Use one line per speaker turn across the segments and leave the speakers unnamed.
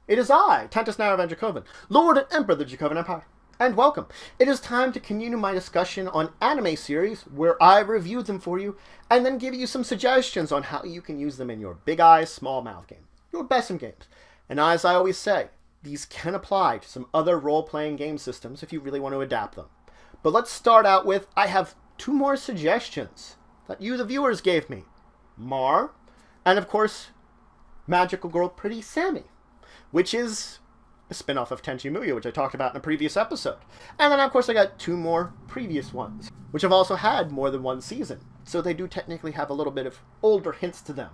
It is I, Tentus Naravan Dracovin, Lord and Emperor of the Dracovin Empire, and welcome. It is time to continue my discussion on anime series, where I review them for you, and then give you some suggestions on how you can use them in your Big Eyes, Small Mouth game, your BESM games. And as I always say, these can apply to some other role-playing game systems if you really want to adapt them. But let's start out with, I have two more suggestions that you, the viewers, gave me. Mar, and of course, Magical Girl Pretty Sammy, which is a spin-off of Tenchi Muyo, which I talked about in a previous episode. And then, of course, I got two more previous ones, which have also had more than one season. So they do technically have a little bit of older hints to them.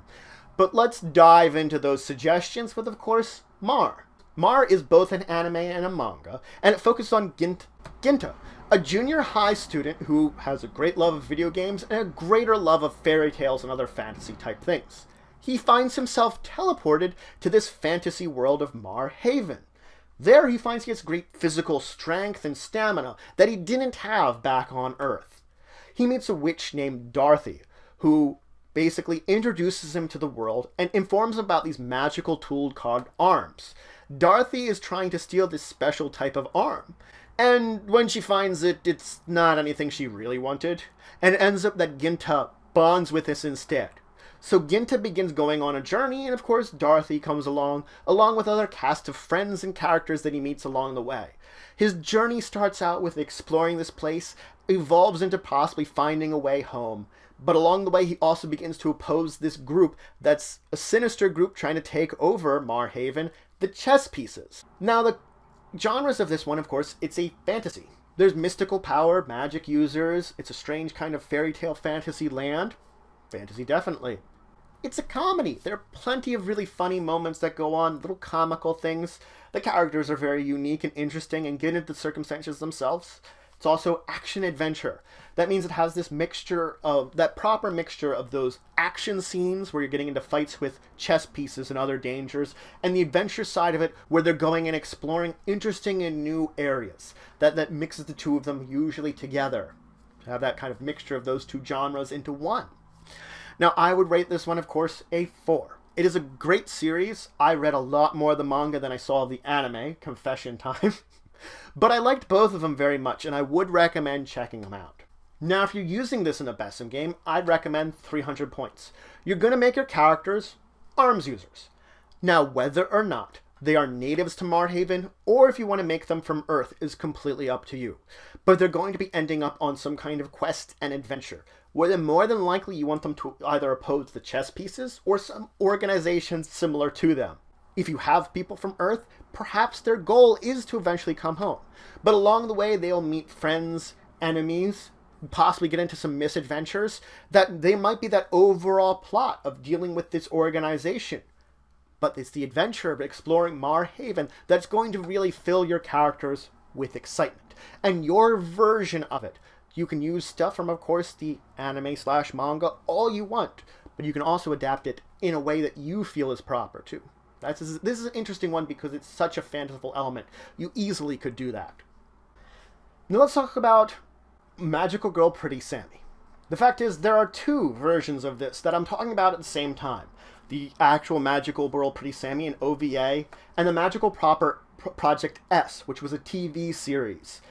But let's dive into those suggestions with, of course, Mar. Mar is both an anime and a manga, and it focuses on Ginta, a junior high student who has a great love of video games and a greater love of fairy tales and other fantasy-type things. He finds himself teleported to this fantasy world of Mar Haven. There he finds he has great physical strength and stamina that he didn't have back on Earth. He meets a witch named Dorothy, who basically introduces him to the world and informs him about these magical tools called arms. Dorothy is trying to steal this special type of arm, and when she finds it, it's not anything she really wanted, and it ends up that Ginta bonds with us instead. So Ginta begins going on a journey, and of course Dorothy comes along with other cast of friends and characters that he meets along the way. His journey starts out with exploring this place, evolves into possibly finding a way home, but along the way he also begins to oppose this group that's a sinister group trying to take over Mar Haven, the Chess Pieces. Now the genres of this one, of course, it's a fantasy. There's mystical power, magic users, it's a strange kind of fairy tale fantasy land. Fantasy, definitely. It's a comedy. There are plenty of really funny moments that go on, little comical things. The characters are very unique and interesting and get into the circumstances themselves. It's also action-adventure. That means it has this mixture of, that proper mixture of those action scenes where you're getting into fights with chess pieces and other dangers, and the adventure side of it where they're going and exploring interesting and new areas. That mixes the two of them usually together. To have that kind of mixture of those two genres into one. Now, I would rate this one, of course, a 4. It is a great series. I read a lot more of the manga than I saw of the anime, confession time. But I liked both of them very much, and I would recommend checking them out. Now, if you're using this in a BESM game, I'd recommend 300 points. You're going to make your characters arms users. Now, whether or not they are natives to Mar Haven, or if you want to make them from Earth, is completely up to you. But they're going to be ending up on some kind of quest and adventure, where more than likely you want them to either oppose the chess pieces or some organizations similar to them. If you have people from Earth, perhaps their goal is to eventually come home. But along the way, they'll meet friends, enemies, possibly get into some misadventures, that they might be that overall plot of dealing with this organization. But it's the adventure of exploring Mar Haven that's going to really fill your characters with excitement. And your version of it. You can use stuff from, of course, the anime/manga all you want, but you can also adapt it in a way that you feel is proper, too. This is an interesting one because it's such a fanciful element. You easily could do that. Now let's talk about Magical Girl Pretty Sammy. The fact is, there are two versions of this that I'm talking about at the same time. The actual Magical Girl Pretty Sammy, an OVA, and the Magical Project S, which was a TV series.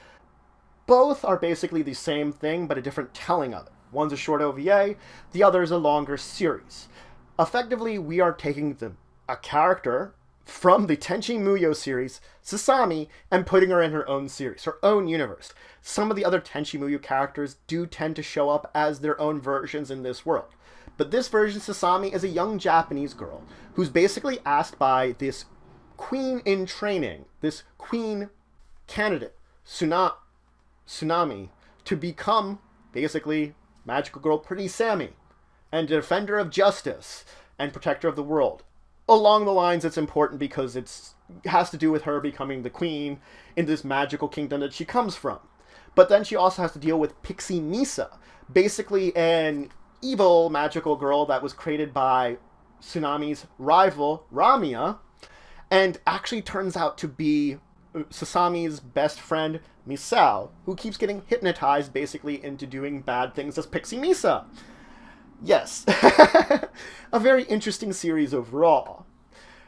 Both are basically the same thing, but a different telling of it. One's a short OVA, the other is a longer series. Effectively, we are taking a character from the Tenchi Muyo series, Sasami, and putting her in her own series, her own universe. Some of the other Tenchi Muyo characters do tend to show up as their own versions in this world. But this version, Sasami, is a young Japanese girl who's basically asked by this queen in training, this queen candidate, Tsunami, to become, basically, Magical Girl Pretty Sammy, and defender of justice, and protector of the world. Along the lines, it's important because it has to do with her becoming the queen in this magical kingdom that she comes from. But then she also has to deal with Pixie Misa, basically an evil magical girl that was created by Tsunami's rival, Ramia, and actually turns out to be Sasami's best friend, Misao, who keeps getting hypnotized basically into doing bad things as Pixie Misa. Yes, a very interesting series overall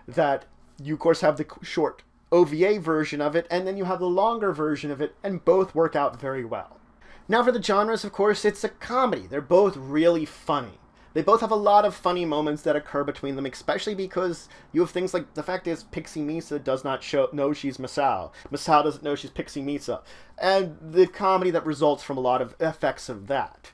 that You, of course, have the short OVA version of it, and then you have the longer version of it, and both work out very well. Now for the genres, of course, it's a comedy. They're both really funny. They both have a lot of funny moments that occur between them, especially because you have things like, the fact is, Pixie Misa does not know she's Masao. Masao doesn't know she's Pixie Misa. And the comedy that results from a lot of effects of that.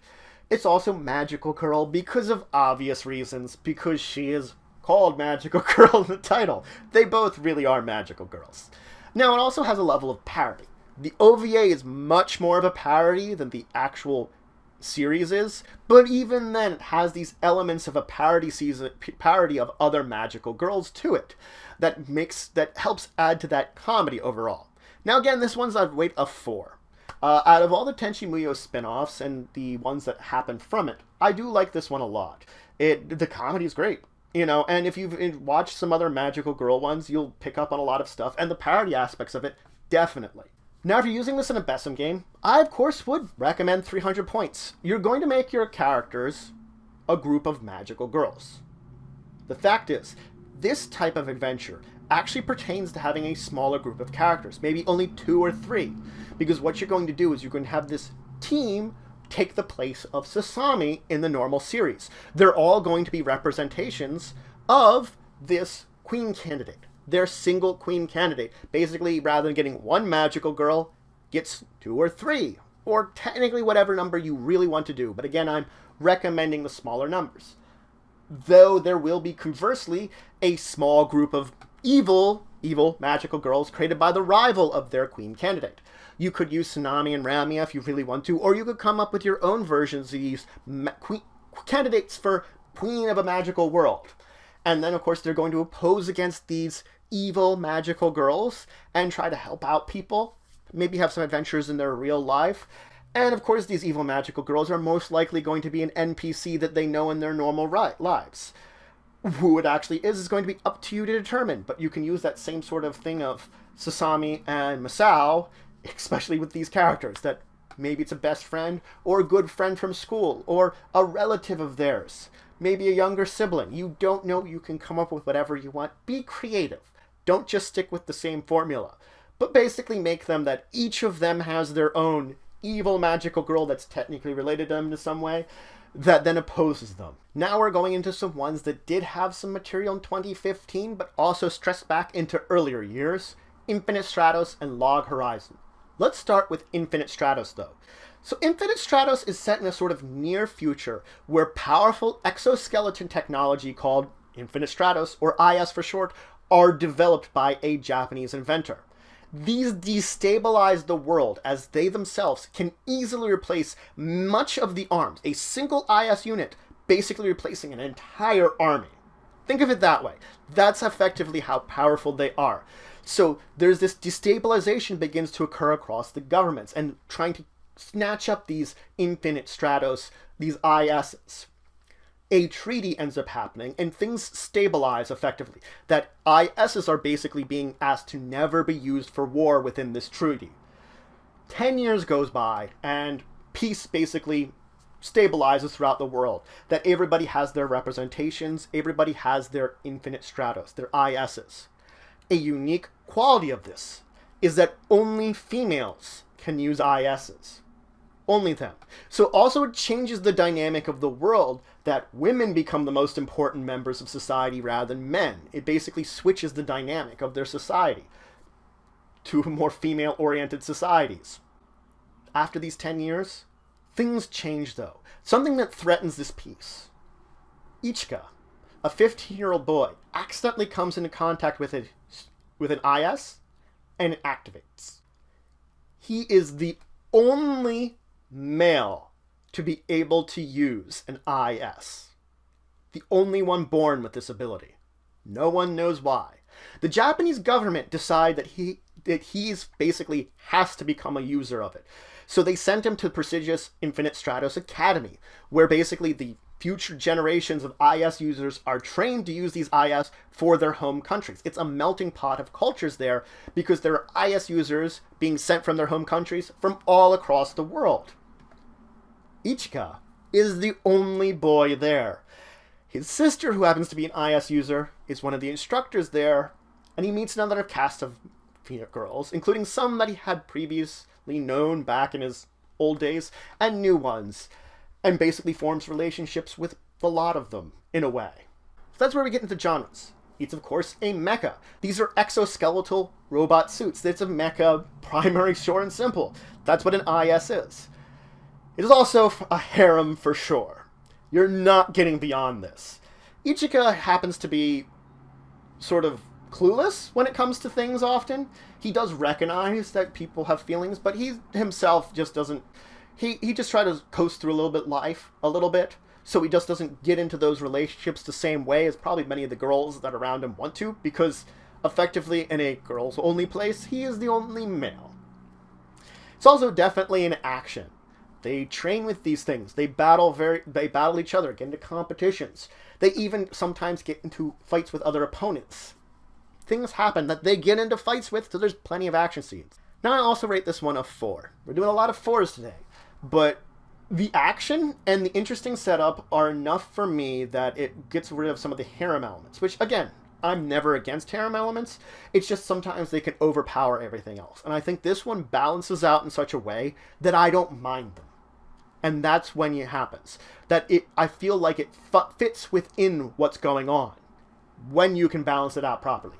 It's also Magical Girl because of obvious reasons, because she is called Magical Girl in the title. They both really are magical girls. Now, it also has a level of parody. The OVA is much more of a parody than the actual series is, but even then it has these elements of a parody of other magical girls to it that helps add to that comedy overall. Now again, this one's a weight of 4. Out of all the Tenchi Muyo spin-offs and the ones that happen from it, I do like this one a lot. The comedy is great, and if you've watched some other magical girl ones, you'll pick up on a lot of stuff, and the parody aspects of it, definitely. Now, if you're using this in a BESM game, I, of course, would recommend 300 points. You're going to make your characters a group of magical girls. The fact is, this type of adventure actually pertains to having a smaller group of characters, maybe only 2 or 3, because what you're going to do is you're going to have this team take the place of Sasami in the normal series. They're all going to be representations of this queen candidate. Their single queen candidate. Basically, rather than getting 1 magical girl, gets 2 or 3, or technically whatever number you really want to do. But again, I'm recommending the smaller numbers. Though there will be, conversely, a small group of evil magical girls created by the rival of their queen candidate. You could use Tsunami and Ramia if you really want to, or you could come up with your own versions of these candidates for Queen of a Magical World. And then, of course, they're going to oppose against these evil magical girls and try to help out people. Maybe have some adventures in their real life. And, of course, these evil magical girls are most likely going to be an NPC that they know in their normal lives. Who it actually is going to be up to you to determine. But you can use that same sort of thing of Sasami and Masao, especially with these characters, that maybe it's a best friend or a good friend from school or a relative of theirs. Maybe a younger sibling. You don't know. You can come up with whatever you want. Be creative. Don't just stick with the same formula. But basically make them that each of them has their own evil magical girl that's technically related to them in some way that then opposes them. Now we're going into some ones that did have some material in 2015 but also stressed back into earlier years. Infinite Stratos and Log Horizon. Let's start with Infinite Stratos though. So Infinite Stratos is set in a sort of near future where powerful exoskeleton technology called Infinite Stratos, or IS for short, are developed by a Japanese inventor. These destabilize the world as they themselves can easily replace much of the arms. A single IS unit basically replacing an entire army. Think of it that way. That's effectively how powerful they are. So there's this destabilization begins to occur across the governments and trying to snatch up these Infinite Stratos, these ISs. A treaty ends up happening and things stabilize effectively. That ISs are basically being asked to never be used for war within this treaty. 10 years goes by and peace basically stabilizes throughout the world. That everybody has their representations, everybody has their Infinite Stratos, their ISs. A unique quality of this is that only females can use ISs. Only them. So also it changes the dynamic of the world that women become the most important members of society rather than men. It basically switches the dynamic of their society to more female-oriented societies. After these 10 years, things change though. Something that threatens this peace. Ichika, a 15-year-old boy, accidentally comes into contact with an IS and it activates. He is the only male to be able to use an IS. The only one born with this ability. No one knows why. The Japanese government decide that he's basically has to become a user of it. So they sent him to the prestigious Infinite Stratos Academy, where basically the future generations of IS users are trained to use these IS for their home countries. It's a melting pot of cultures there because there are IS users being sent from their home countries from all across the world. Ichika is the only boy there. His sister, who happens to be an IS user, is one of the instructors there, and he meets another cast of girls, including some that he had previously known back in his old days, and new ones, and basically forms relationships with a lot of them, in a way. So that's where we get into genres. It's, of course, a mecha. These are exoskeletal robot suits. It's a mecha, primary, short and simple. That's what an IS is. It is also a harem for sure. You're not getting beyond this. Ichika happens to be sort of clueless when it comes to things often. He does recognize that people have feelings, but he himself just doesn't... He just tries to coast through life a little bit, so he just doesn't get into those relationships the same way as probably many of the girls that are around him want to, because effectively in a girls-only place, he is the only male. It's also definitely an action. They train with these things. They battle each other, get into competitions. They even sometimes get into fights with other opponents. Things happen that they get into fights with, so there's plenty of action scenes. Now I also rate this one a 4. We're doing a lot of 4s today, but the action and the interesting setup are enough for me that it gets rid of some of the harem elements, which, again, I'm never against harem elements. It's just sometimes they can overpower everything else. And I think this one balances out in such a way that I don't mind them. And that's when it happens. I feel like it fits within what's going on when you can balance it out properly.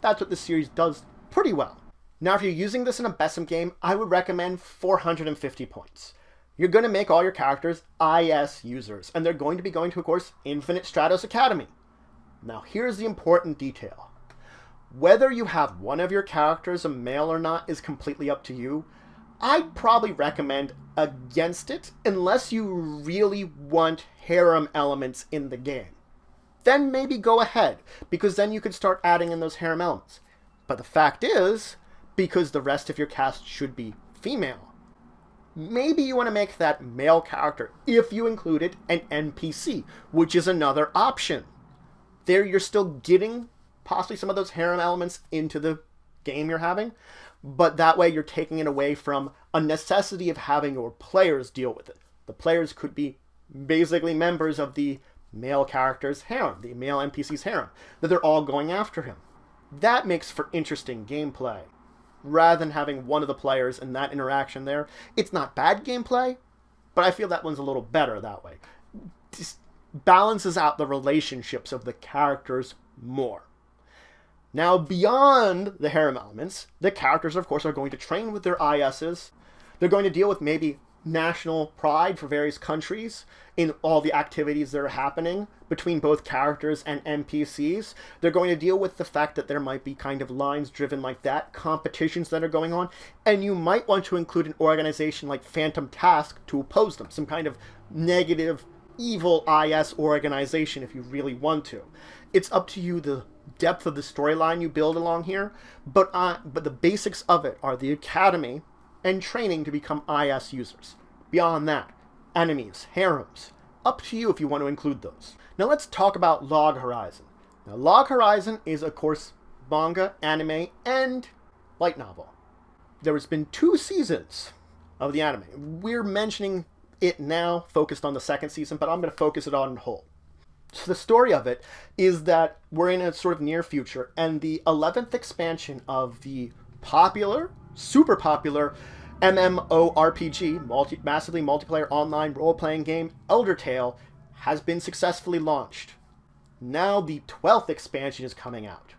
That's what this series does pretty well. Now, if you're using this in a BESM game, I would recommend 450 points. You're going to make all your characters IS users, and they're going to be going to, of course, Infinite Stratos Academy. Now, here's the important detail. Whether you have one of your characters a male or not is completely up to you. I'd probably recommend against it unless you really want harem elements in the game. Then maybe go ahead, because then you could start adding in those harem elements. But the fact is, because the rest of your cast should be female, maybe you want to make that male character if you included an NPC, which is another option. There you're still getting possibly some of those harem elements into the game you're having, but that way you're taking it away from a necessity of having your players deal with it. The players could be basically members of the male character's harem, the male NPC's harem, that they're all going after him. That makes for interesting gameplay. Rather than having one of the players and that interaction there. It's not bad gameplay, but I feel that one's a little better that way. Just balances out the relationships of the characters more. Now, beyond the harem elements, the characters, of course, are going to train with their ISs. They're going to deal with maybe national pride for various countries in all the activities that are happening between both characters and NPCs. They're going to deal with the fact that there might be kind of lines driven like that, competitions that are going on, and you might want to include an organization like Phantom Task to oppose them, some kind of negative, evil IS organization if you really want to. It's up to you the depth of the storyline you build along here, but the basics of it are the academy and training to become IS users. Beyond that, enemies, harems, up to you if you want to include those. Now let's talk about Log Horizon. Now Log Horizon is, of course, manga, anime, and light novel. There has been 2 seasons of the anime. We're mentioning it now, focused on the 2nd season, but I'm going to focus it on whole. So the story of it is that we're in a sort of near future, and the 11th expansion of the super popular MMORPG, massively multiplayer online role-playing game, Elder Tale, has been successfully launched. Now the 12th expansion is coming out.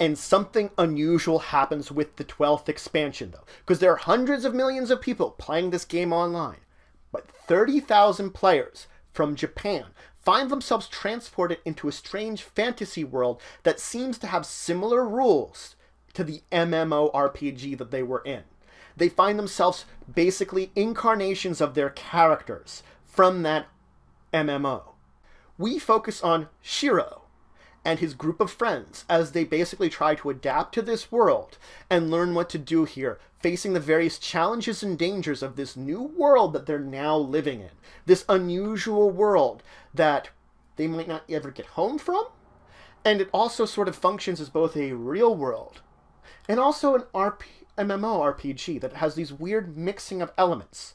And something unusual happens with the 12th expansion, though, because there are hundreds of millions of people playing this game online. But 30,000 players from Japan find themselves transported into a strange fantasy world that seems to have similar rules to the MMORPG that they were in. They find themselves basically incarnations of their characters from that MMO. We focus on Shiro and his group of friends as they basically try to adapt to this world and learn what to do here, facing the various challenges and dangers of this new world that they're now living in. This unusual world that they might not ever get home from, and it also sort of functions as both a real world and also an MMORPG that has these weird mixing of elements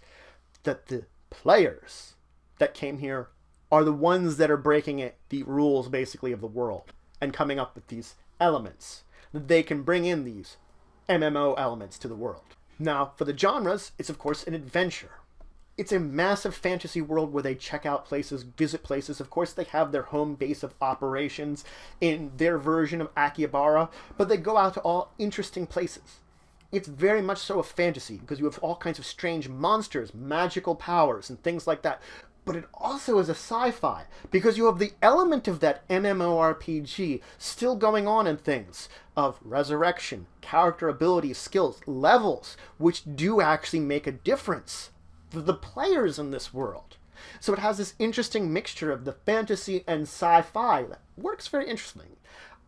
that the players that came here are the ones that are breaking the rules basically of the world and coming up with these elements. that they can bring in these MMO elements to the world. Now, for the genres, it's of course an adventure. It's a massive fantasy world where they check out places, visit places. Of course, they have their home base of operations in their version of Akihabara, but they go out to all interesting places. It's very much so a fantasy, because you have all kinds of strange monsters, magical powers, and things like that. But it also is a sci-fi, because you have the element of that MMORPG still going on in things of resurrection, character abilities, skills, levels, which do actually make a difference for the players in this world. So it has this interesting mixture of the fantasy and sci-fi that works very interestingly.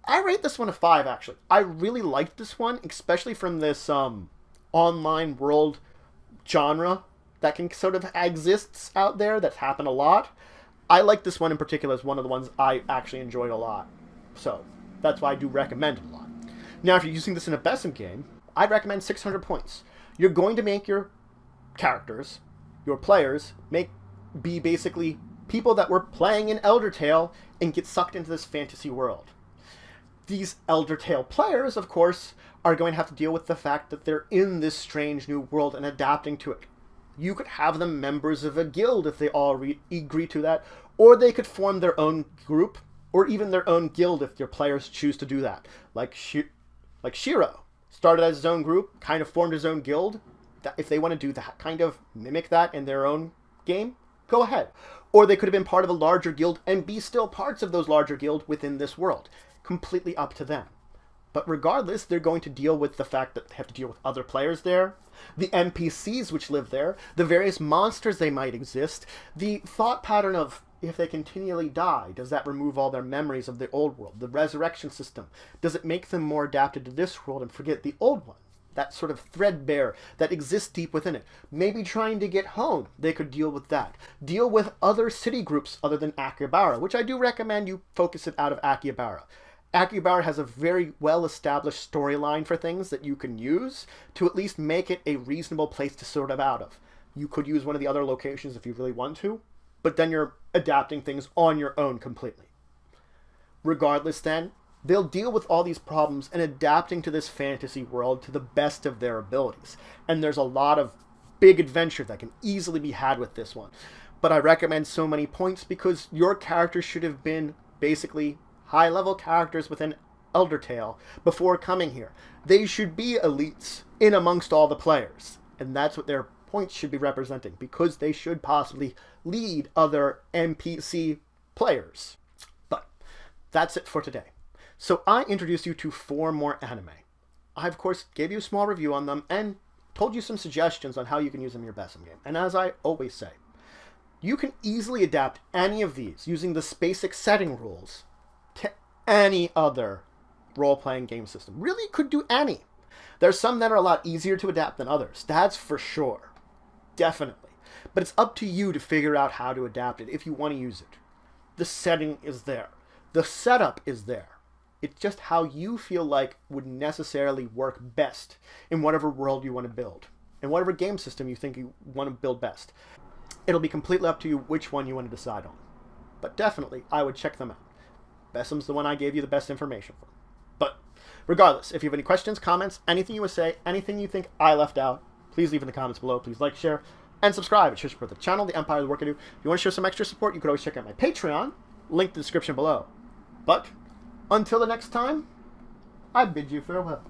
I rate this one a 5, actually. I really liked this one, especially from this online world genre that can sort of exists out there, that's happened a lot. I like this one in particular as one of the ones I actually enjoyed a lot. So that's why I do recommend it a lot. Now, if you're using this in a BESM game, I'd recommend 600 points. You're going to make your characters, your players, be basically people that were playing in Elder Tale and get sucked into this fantasy world. These Elder Tale players, of course, are going to have to deal with the fact that they're in this strange new world and adapting to it. You could have them members of a guild if they all agree to that, or they could form their own group, or even their own guild if your players choose to do that. Like Shiro started as his own group, kind of formed his own guild. If they want to do that, kind of mimic that in their own game, go ahead. Or they could have been part of a larger guild and be still parts of those larger guild within this world. Completely up to them. But regardless, they're going to deal with the fact that they have to deal with other players there, the NPCs which live there, the various monsters they might exist, the thought pattern of if they continually die, does that remove all their memories of the old world? The resurrection system, does it make them more adapted to this world and forget the old one? That sort of threadbare that exists deep within it. Maybe trying to get home, they could deal with that. Deal with other city groups other than Akihabara, which I do recommend you focus it out of Akihabara. Akihabara has a very well-established storyline for things that you can use to at least make it a reasonable place to sort of out of. You could use one of the other locations if you really want to, but then you're adapting things on your own completely. Regardless then, they'll deal with all these problems and adapting to this fantasy world to the best of their abilities. And there's a lot of big adventure that can easily be had with this one. But I recommend so many points because your characters should have been basically high-level characters within Elder Tale before coming here. They should be elites in amongst all the players. And that's what their points should be representing, because they should possibly lead other NPC players. But that's it for today. So I introduced you to 4 more anime. I, of course, gave you a small review on them and told you some suggestions on how you can use them in your BESM game. And as I always say, you can easily adapt any of these using the basic setting rules to any other role-playing game system. Really could do any. There's some that are a lot easier to adapt than others. That's for sure. Definitely. But it's up to you to figure out how to adapt it if you want to use it. The setting is there. The setup is there. It's just how you feel like would necessarily work best in whatever world you want to build. And whatever game system you think you want to build best. It'll be completely up to you which one you want to decide on. But definitely, I would check them out. BESM's the one I gave you the best information for. But regardless, if you have any questions, comments, anything you would say, anything you think I left out, please leave in the comments below. Please like, share, and subscribe. It shows support the channel, the Empire, the work I do. If you want to show some extra support, you could always check out my Patreon. Link in the description below. But until the next time, I bid you farewell.